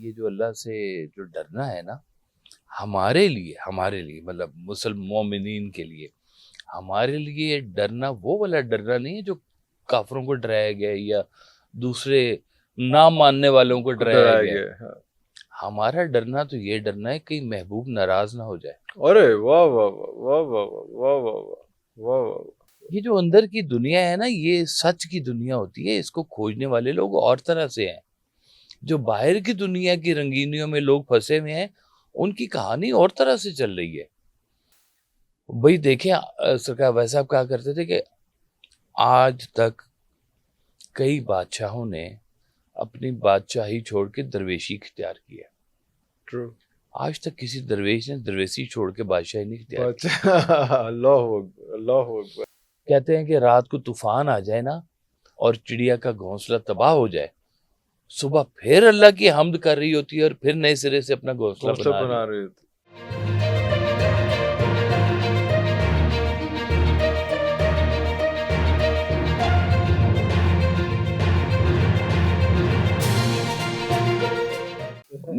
یہ جو اللہ سے جو ڈرنا ہے نا، ہمارے لیے مطلب مسلم مومنین کے لیے، ہمارے لیے ڈرنا وہ والا ڈرنا نہیں ہے جو کافروں کو ڈرایا گیا ہے یا دوسرے نہ ماننے والوں کو ڈرایا گیا ہے۔ ہاں۔ ہمارا ڈرنا تو یہ ڈرنا ہے کہ محبوب ناراض نہ ہو جائے۔ ارے واہ واہ واہ واہ واہ واہ واہ واہ واہ واہ۔ یہ جو اندر کی دنیا ہے نا، یہ سچ کی دنیا ہوتی ہے، اس کو کھوجنے والے لوگ اور طرح سے ہیں۔ جو باہر کی دنیا کی رنگینیوں میں لوگ پھنسے ہوئے ہیں، ان کی کہانی اور طرح سے چل رہی ہے۔ بھئی دیکھیں، سرکار ویسے صاحب کہا کرتے تھے کہ آج تک کئی بادشاہوں نے اپنی بادشاہی چھوڑ کے درویشی اختیار کی ہے۔ ٹرو۔ آج تک کسی درویش نے درویشی چھوڑ کے بادشاہی نہیں اختیار کی۔ اللہ اکبر اللہ اکبر۔ کہتے ہیں کہ رات کو طوفان آ جائے نا اور چڑیا کا گھونسلہ تباہ ہو جائے، صبح پھر اللہ کی حمد کر رہی ہوتی ہے اور پھر نئے سرے سے اپنا گھونسلہ بنا رہی ہوتی ہے۔ رہے تھے۔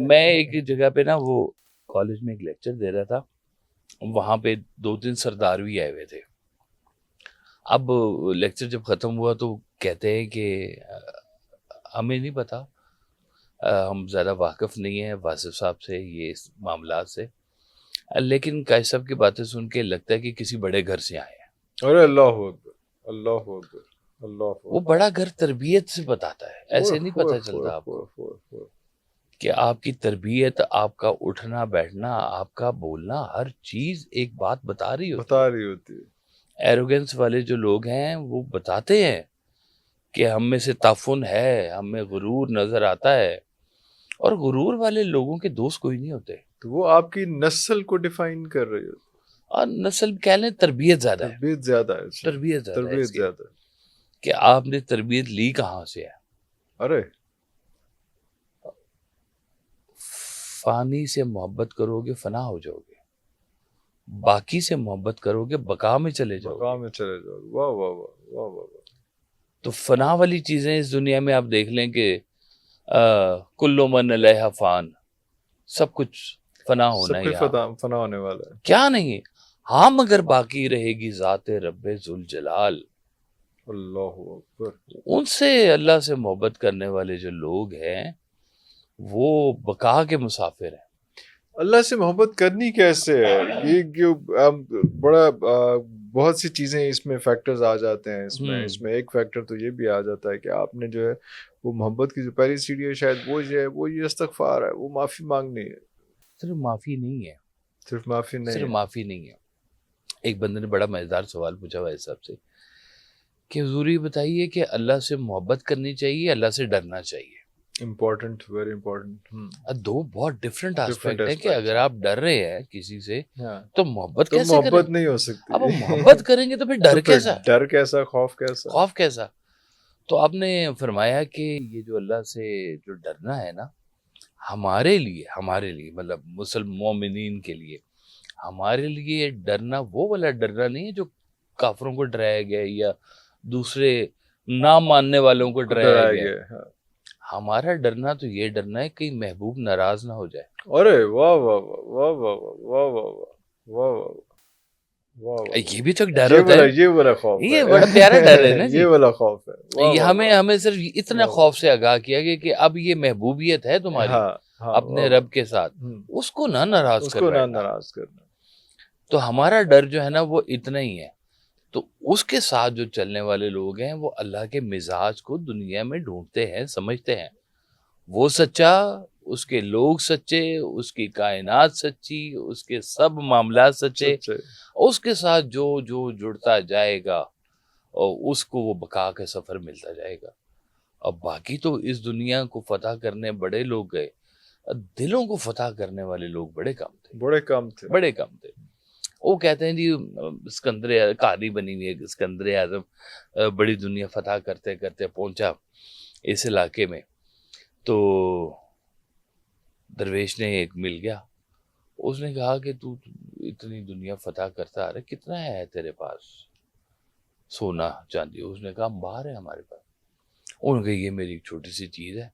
میں ایک جگہ پہ نا وہ کالج میں ایک لیکچر دے رہا تھا، وہاں پہ 2-3 سردار بھی آئے ہوئے تھے۔ اب لیکچر جب ختم ہوا تو کہتے ہیں کہ ہمیں نہیں پتا، ہم زیادہ واقف نہیں ہیں واصف صاحب سے یہ معاملات سے، لیکن قائد صاحب کی باتیں سن کے لگتا ہے کہ کسی بڑے گھر سے آئے ہیں۔ ارے اللہ اکبر اللہ اکبر اللہ اکبر۔ وہ بڑا گھر تربیت سے بتاتا ہے، ایسے نہیں پتا چلتا آپ کو کہ آپ کی تربیت، آپ کا اٹھنا بیٹھنا، آپ کا بولنا، ہر چیز ایک بات بتا رہی ہوتی ہے۔ ایروگنس والے جو لوگ ہیں وہ بتاتے ہیں کہ ہم میں سے تعفن ہے، ہم میں غرور نظر آتا ہے، اور غرور والے لوگوں کے دوست کوئی نہیں ہوتے۔ تو وہ آپ کی نسل کو ڈیفائن کر رہی ہوتی اور نسل کہہ لیں تربیت زیادہ ہے، تربیت زیادہ ہے۔ تربیت زیادہ ہے تربیت اس کی، زیادہ ہے۔ کہ آپ نے تربیت لی کہاں سے ہے۔ ارے فانی سے محبت کرو گے فنا ہو جاؤ گے، باقی سے محبت کرو گے بقا میں چلے جاؤ مقام گے۔ میں چلے جاؤ۔ واہ واہ واہ واہ واہ واہ۔ تو فنا والی چیزیں اس دنیا میں آپ دیکھ لیں کہ کل من علیہ فان، سب کچھ فنا ہونا سب ہی کچھ فنا ہونے والا ہے۔ کیا نہیں، ہاں مگر باقی رہے گی ذات رب ذوالجلال۔ اللہ اکبر۔ ان سے اللہ سے محبت کرنے والے جو لوگ ہیں وہ بقا کے مسافر ہیں۔ اللہ سے محبت کرنی کیسے ہے؟ یہ بڑا بہت سی چیزیں اس میں فیکٹرز آ جاتے ہیں۔ اس میں ایک فیکٹر تو یہ بھی آ جاتا ہے کہ آپ نے جو ہے وہ محبت کی جو پہلی سیڑھی ہے شاید وہ جو ہے وہ یہ استغفار ہے، وہ معافی مانگنی ہے۔ صرف معافی نہیں ہے، صرف معافی نہیں صرف ہے۔ معافی نہیں ہے۔ ایک بندے نے بڑا مزیدار سوال پوچھا بھائی صاحب سے کہ حضور یہ بتائیے کہ اللہ سے محبت کرنی چاہیے، اللہ سے ڈرنا چاہیے؟ Important, very important. دو بہت ڈفرینٹ آسپیکٹ ہیں کہ اگر آپ ڈر رہے ہیں کسی سے تو محبت تو کیسے محبت کریں؟ نہیں ہو سکتی۔ اب محبت کریں گے تو پھر ڈر کیسا؟ ڈر کیسا، خوف کیسا؟ خوف کیسا؟ تو آپ نے فرمایا کہ یہ جو اللہ سے جو ڈرنا ہے نا، ہمارے لیے مطلب مسلم مومنین کے لیے، ہمارے لیے ڈرنا وہ والا ڈرنا نہیں ہے جو کافروں کو ڈرایا گیا ہے یا دوسرے نہ ماننے والوں کو ڈرایا گیا ہے۔ ہمارا ڈرنا تو یہ ڈرنا ہے کہ محبوب ناراض نہ ہو جائے۔ ارے واہ واہ واہ واہ واہ واہ واہ واہ واہ واہ۔ یہ بھی تو ایک ڈر ہوتا ہے، یہ والا خوف ہے، یہ بڑا پیارا ڈر ہے نا جی۔ یہ والا خوف ہے۔ یہ ہمیں صرف اتنا خوف سے آگاہ کیا گیا کہ اب یہ محبوبیت ہے تمہاری اپنے رب کے ساتھ، اس کو نہ ناراض کرنا۔ تو ہمارا ڈر جو ہے نا وہ اتنا ہی ہے۔ تو اس کے ساتھ جو چلنے والے لوگ ہیں وہ اللہ کے مزاج کو دنیا میں ڈھونڈتے ہیں، سمجھتے ہیں وہ سچا، اس کے لوگ سچے، اس کی کائنات سچی، اس کے سب معاملات سچے، اس کے ساتھ جو جڑتا جائے گا اور اس کو وہ بقا کا سفر ملتا جائے گا۔ اب باقی تو اس دنیا کو فتح کرنے بڑے لوگ گئے، دلوں کو فتح کرنے والے لوگ بڑے کم تھے۔ وہ کہتے ہیں جی اسکندر کہانی بنی ہوئی ہے، اسکندر اعظم بڑی دنیا فتح کرتے کرتے پہنچا اس علاقے میں، تو درویش نے ایک مل گیا، اس نے کہا کہ تو اتنی دنیا فتح کرتا آ رہا، کتنا ہے تیرے پاس سونا چاندی؟ اس نے کہا باہر ہے ہمارے پاس۔ انہوں نے کہا یہ میری چھوٹی سی چیز ہے،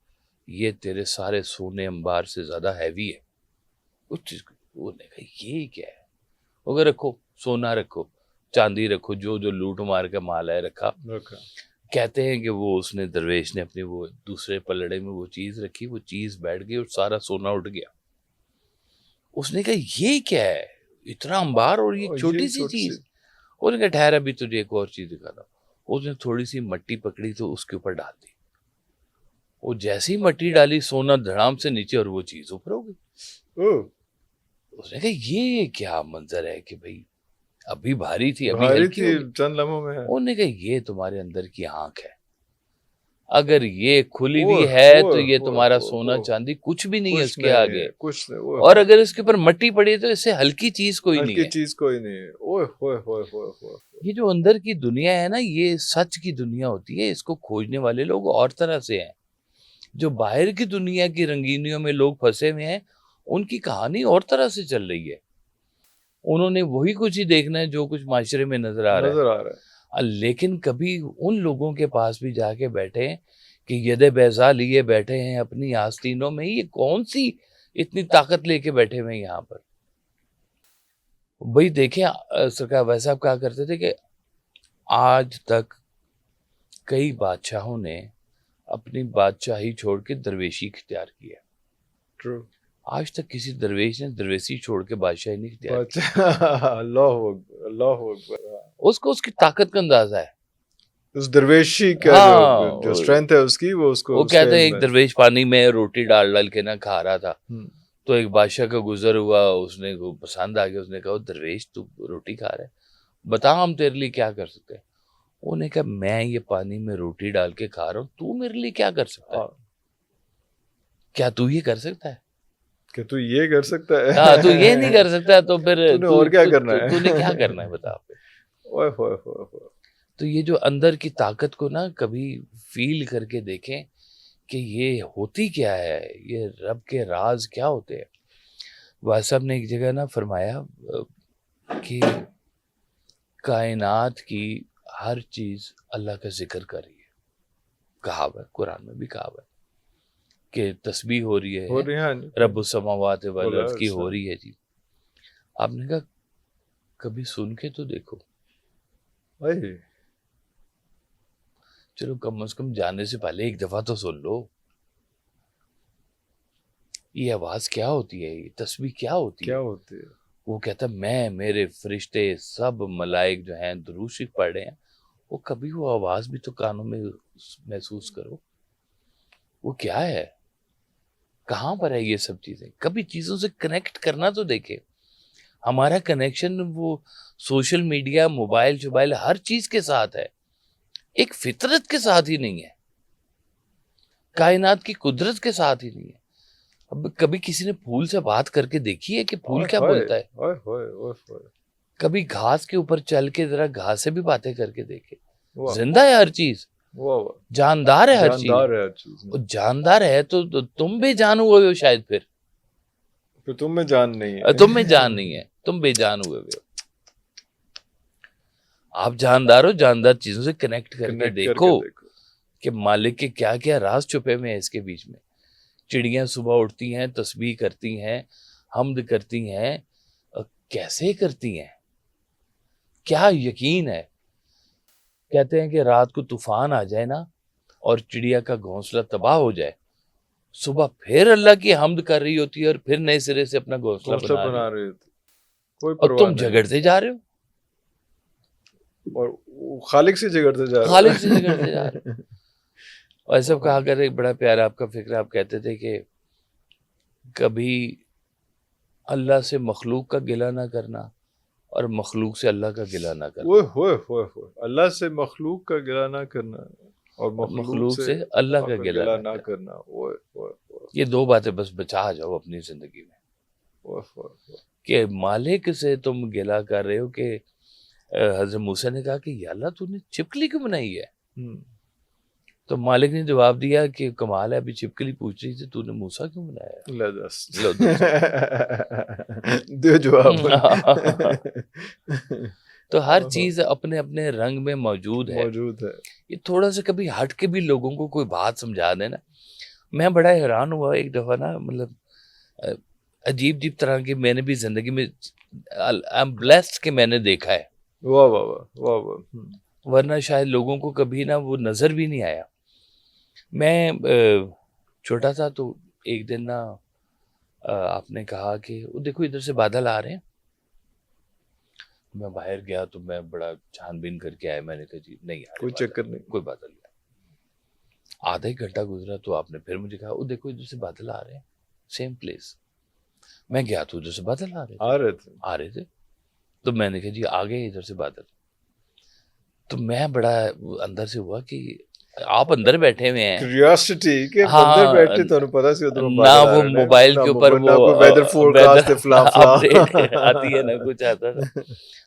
یہ تیرے سارے سونے انبار سے زیادہ ہیوی ہے. اس چیز کو وہ نے کہا یہ کیا ہے؟ اگر رکھو سونا رکھو چاندی رکھو جو جو لوٹ مار کا مال ہے رکھا. کہتے ہیں کہ وہ اس نے درویش نے اپنے وہ دوسرے پلڑے میں وہ چیز رکھی, وہ چیز بیٹھ گئی اور سارا سونا اٹھ گیا. اس نے کہا یہ کیا ہے اتنا انبار اور یہ چھوٹی سی چیز. اس نے کہا ٹھہر ابھی تجھے ایک اور چیز دکھاتا ہوں. اس نے تھوڑی سی مٹی پکڑی تو اس کے اوپر ڈال دی. وہ جیسی مٹی ڈالی سونا دھڑام سے نیچے اور وہ چیز اوپر ہو گئی. اس نے کہا یہ کیا منظر ہے کہ بھائی ابھی بھاری تھی ابھی ہلکی ہو گئی. چند لمحوں میں. انہوں نے کہا یہ تمہارے اندر کی آنکھ ہے, اگر یہ کھلی ہوئی ہے تو یہ تمہارا سونا چاندی کچھ بھی نہیں ہے اس کے آگے, اور اگر اس کے اوپر مٹی پڑی تو اس سے ہلکی چیز کوئی نہیں ہے. چیز کوئی نہیں ہے. یہ جو اندر کی دنیا ہے نا یہ سچ کی دنیا ہوتی ہے. اس کو کھوجنے والے لوگ اور طرح سے ہیں. جو باہر کی دنیا کی رنگینیوں میں لوگ پھنسے ہوئے ہیں ان کی کہانی اور طرح سے چل رہی ہے. انہوں نے وہی کچھ ہی دیکھنا ہے جو کچھ معاشرے میں نظر آ رہا ہے. لیکن کبھی ان لوگوں کے پاس بھی جا کے بیٹھے کہ ید بیضا لیے بیٹھے ہیں اپنی آستینوں میں, یہ کون سی اتنی طاقت لے کے بیٹھے ہوئے ہیں یہاں پر. بھائی دیکھیں سرکار ویسا صاحب کہا کرتے تھے کہ آج تک کئی بادشاہوں نے اپنی بادشاہی چھوڑ کے درویشی اختیار کیا. ٹرو. آج تک کسی درویش نے درویشی چھوڑ کے بادشاہی نہیں اختیار کی. اللہ اس کو اس کی طاقت کا اندازہ ہے. اس درویشی کا جو اسٹرینتھ ہے اس کی وہ کہتے ہیں ایک درویش پانی میں روٹی ڈال ڈال کے نہ کھا رہا تھا تو ایک بادشاہ کا گزر ہوا, اس نے پسند آ گیا, اس نے کہا درویش تو روٹی کھا رہا ہے بتا ہم تیرے لیے کیا کر سکتے ہیں. انہوں نے کہا میں یہ پانی میں روٹی ڈال کے کھا رہا ہوں, تو میرے لیے کیا کر سکتا ہے؟ کیا تو یہ کر سکتا ہے کہ تو یہ کر سکتا ہے؟ ہاں تو یہ نہیں کر سکتا تو پھر اور کیا کرنا ہے؟ تو نے کیا کرنا ہے بتا. تو یہ جو اندر کی طاقت کو نا کبھی فیل کر کے دیکھیں کہ یہ ہوتی کیا ہے, یہ رب کے راز کیا ہوتے ہیں. واحد صاحب نے ایک جگہ نا فرمایا کہ کائنات کی ہر چیز اللہ کا ذکر کر رہی ہے. کہا ہے قرآن میں بھی کہا ہے کہ تسبیح ہو رہی ہے رب السماوات والارض کی ہو رہی ہے. جی آپ نے کہا کبھی سن کے تو دیکھو. چلو کم از کم جانے سے پہلے ایک دفعہ تو سن لو یہ آواز کیا ہوتی ہے, یہ تسبیح کیا ہوتی ہے. وہ کہتا میں میرے فرشتے سب ملائک جو ہیں درود شریف پڑھ رہے ہیں, وہ کبھی وہ آواز بھی تو کانوں میں محسوس کرو. وہ کیا ہے, کہاں پر ہے یہ سب چیزیں. کبھی چیزوں سے کنیکٹ کرنا تو دیکھے. ہمارا کنیکشن وہ سوشل میڈیا موبائل شوبائل ہر چیز کے ساتھ ہے, ایک فطرت کے ساتھ ہی نہیں ہے, کائنات کی قدرت کے ساتھ ہی نہیں ہے. اب کبھی کسی نے پھول سے بات کر کے دیکھی ہے کہ پھول کیا بولتا ہے؟ کبھی گھاس کے اوپر چل کے ذرا گھاس سے بھی باتیں کر کے دیکھے. زندہ ہے ہر چیز, جاندار ہے ہر چیز. جاندار ہے تو تم بے جان ہوئے ہو شاید, پھر تم میں جان نہیں ہے. تم میں جان نہیں ہے, تم بے جان ہوئے ہو. آپ جاندار ہو, جاندار چیزوں سے کنیکٹ کر کے دیکھو کہ مالک کے کیا کیا راز چھپے ہوئے ہیں اس کے بیچ میں. چڑیاں صبح اٹھتی ہیں, تسبیح کرتی ہیں, حمد کرتی ہیں, کیسے کرتی ہیں, کیا یقین ہے. کہتے ہیں کہ رات کو طوفان آ جائے نا اور چڑیا کا گھونسلہ تباہ ہو جائے, صبح پھر اللہ کی حمد کر رہی ہوتی ہے اور پھر نئے سرے سے اپنا گھونسلہ بنا رہی ہوتی, اور تم جھگڑتے جا رہے ہو اور خالق سے جھگڑتے جا رہے ہو. ایسا کہا کر ایک بڑا پیارا آپ کا فکر, آپ کہتے تھے کہ کبھی اللہ سے مخلوق کا گلہ نہ کرنا اور مخلوق سے اللہ کا گلہ نہ کرنا. اللہ سے مخلوق کا گلہ نہ کرنا اور مخلوق سے اللہ کا گلہ نہ کرنا. یہ دو باتیں بس بچا جاؤ اپنی زندگی میں کہ مالک سے تم گلہ کر رہے ہو. کہ حضرت موسیٰ نے کہا کہ یا اللہ تو نے چھپکلی کیوں بنائی ہے؟ تو مالک نے جواب دیا کہ کمال ہے, ابھی چھپکلی پوچھ رہی تھی تو نے موسیٰ کیوں بنایا؟ دو جواب. تو ہر چیز اپنے اپنے رنگ میں موجود ہے. یہ تھوڑا سا کبھی ہٹ کے بھی لوگوں کو کوئی بات سمجھا دینا. میں بڑا حیران ہوا ایک دفعہ نا، مطلب عجیب عجیب طرح کی میں نے بھی زندگی میں آئی ایم بلیسڈ کہ میں نے دیکھا ہے، واہ واہ واہ واہ واہ. ورنہ شاید لوگوں کو کبھی نا وہ نظر بھی نہیں آیا. میں چھوٹا تھا تو ایک دن نا آپ نے کہا کہ وہ دیکھو ادھر سے بادل آ رہے ہیں. میں باہر گیا تو میں بڑا چھان بین کر کے آیا. میں نے کہا جی نہیں آ رہے کوئی بادل، چکر نہیں. کوئی بادل نہیں. آدھا ایک گھنٹہ گزرا تو آپ نے پھر مجھے کہا وہ دیکھو ادھر سے بادل آ رہے ہیں، سیم پلیس. میں گیا تو ادھر سے بادل آ رہے تھے. تو میں نے کہا جی آ گئے ادھر سے بادل. تو میں بڑا اندر سے ہوا کہ آپ اندر بیٹھے ہوئے ہیں، کیوریوسٹی کہ ہاں، اندر بیٹھے تو پتہ سی ادھر نہ وہ موبائل کے اوپر نہ کوئی ویدر فور کاسٹ فلاں فلاں اپڈیٹ آتی ہے نہ کچھ آتا تھا.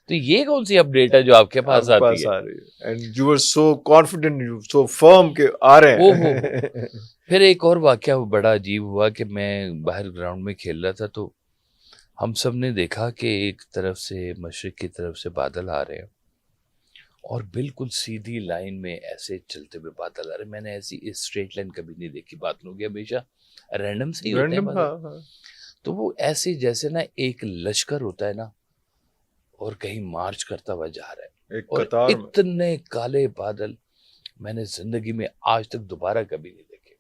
تو یہ کون سی اپڈیٹ ہے جو آپ کے پاس آتی ہے؟ And you are so confident, you so firm کہ آ رہے ہیں. پھر ایک اور واقعہ بڑا عجیب ہوا کہ میں باہر گراؤنڈ میں کھیل رہا تھا تو ہم سب نے دیکھا کہ ایک طرف سے مشرق کی طرف سے بادل آ رہے ہیں اور بالکل سیدھی لائن میں ایسے چلتے ہوئے بادل آ رہے ہیں. میں نے ایسی اسٹریٹ لائن کبھی نہیں دیکھی بادلوں کی، ہمیشہ رینڈم سے ہی ہوتے ہیں بادل. تو وہ ایسے جیسے نا ایک لشکر ہوتا ہے نا اور کہیں مارچ کرتا ہوا جا رہا ہے، اور اتنے کالے بادل میں نے زندگی میں آج تک دوبارہ کبھی نہیں دیکھے.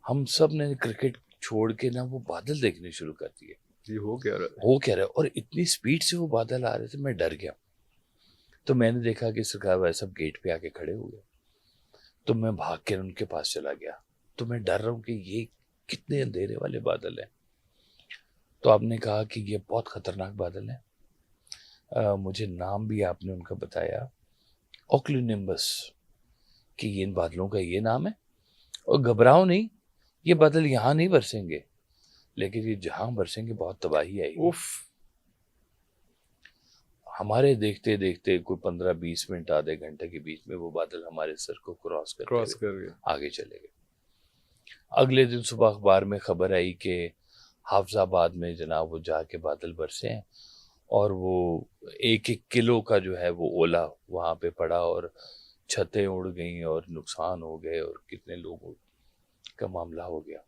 ہم سب نے کرکٹ چھوڑ کے نا وہ بادل دیکھنے شروع کر دیے. ہو کیا رہا اور اتنی سپیڈ سے وہ بادل آ رہے تھے میں ڈر گیا. تو میں نے دیکھا کہ سرکار بھائی صاحب گیٹ پہ آ کے کھڑے ہوئے. تو میں بھاگ کے ان کے پاس چلا گیا. تو میں ڈر رہا ہوں کہ یہ کتنے اندھیرے والے بادل ہیں. تو آپ نے کہا کہ یہ بہت خطرناک بادل ہیں. مجھے نام بھی آپ نے ان کا بتایا، اوکلونمبس، کہ یہ ان بادلوں کا یہ نام ہے. اور گھبراؤ نہیں، یہ بادل یہاں نہیں برسیں گے، لیکن یہ جہاں برسیں گے بہت تباہی آئے گی. ہمارے دیکھتے دیکھتے کوئی 15-20 منٹ آدھے گھنٹے کے بیچ میں وہ بادل ہمارے سر کو کراس کر آگے چلے گئے. اگلے دن صبح اخبار میں خبر آئی کہ حافظ آباد میں جناب وہ جا کے بادل برسے ہیں اور وہ 1 کلو کا جو ہے وہ اولا وہاں پہ پڑا اور چھتیں اڑ گئیں اور نقصان ہو گئے اور کتنے لوگوں کا معاملہ ہو گیا.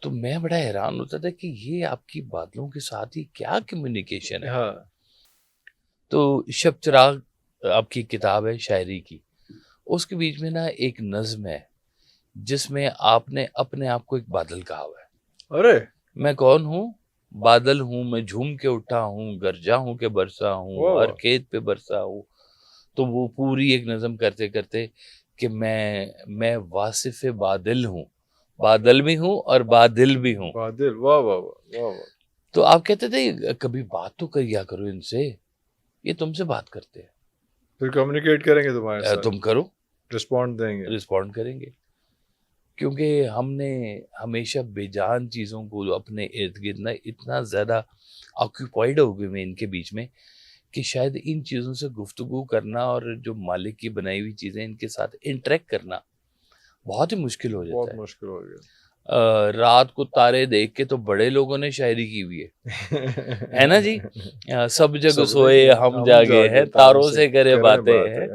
تو میں بڑا حیران ہوتا تھا کہ یہ آپ کی بادلوں کے ساتھ ہی کیا کمیونیکیشن ہے. تو شب چراغ آپ کی کتاب ہے شاعری کی، اس کے بیچ میں نا ایک نظم ہے جس میں آپ نے اپنے آپ کو ایک بادل کہا ہوا ہے. ارے میں کون ہوں؟ بادل ہوں میں، جھوم کے اٹھا ہوں، گرجا ہوں کہ برسا ہوں، اور کھیت پہ برسا ہوں. تو وہ پوری ایک نظم کرتے کرتے کہ میں واصف بادل ہوں، بادل بھی ہوں اور بادل بھی ہوں. بادل، واہ واہ واہ واہ. تو آپ کہتے تھے کبھی بات تو کریا کرو ان سے، یہ تم سے بات کرتے ہیں، پھر کمیونیکیٹ کریں گے تمہارے ساتھ، تم کرو، رسپونڈ دیں گے، رسپونڈ کریں گے. کیونکہ ہم نے ہمیشہ بے جان چیزوں کو اپنے ارد گرد نہ اتنا زیادہ آکوپائڈ ہو گئے میں ان کے بیچ میں کہ شاید ان چیزوں سے گفتگو کرنا اور جو مالک کی بنائی ہوئی چیزیں ان کے ساتھ انٹریکٹ کرنا بہت ہی مشکل ہو جاتا ہے. بہت مشکل ہو گیا. رات کو تارے دیکھ کے تو بڑے لوگوں نے شاعری کی ہوئی ہے نا جی. سب جگ سوئے ہم جاگے ہیں، تاروں سے کرے باتیں ہیں.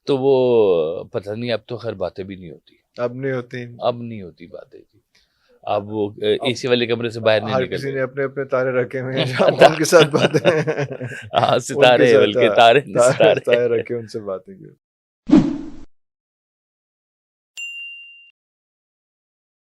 تو وہ پتہ نہیں، اب تو خیر باتیں بھی نہیں ہوتی، اب نہیں ہوتی باتیں جی. اب وہ اسی والے کمرے سے باہر نہیں نکلتے، کسی نے اپنے اپنے تارے رکھے ہوئے ہیں ان کے ساتھ باتیں، ستارے بلکہ تارے رکھے ان سے باتیں کی.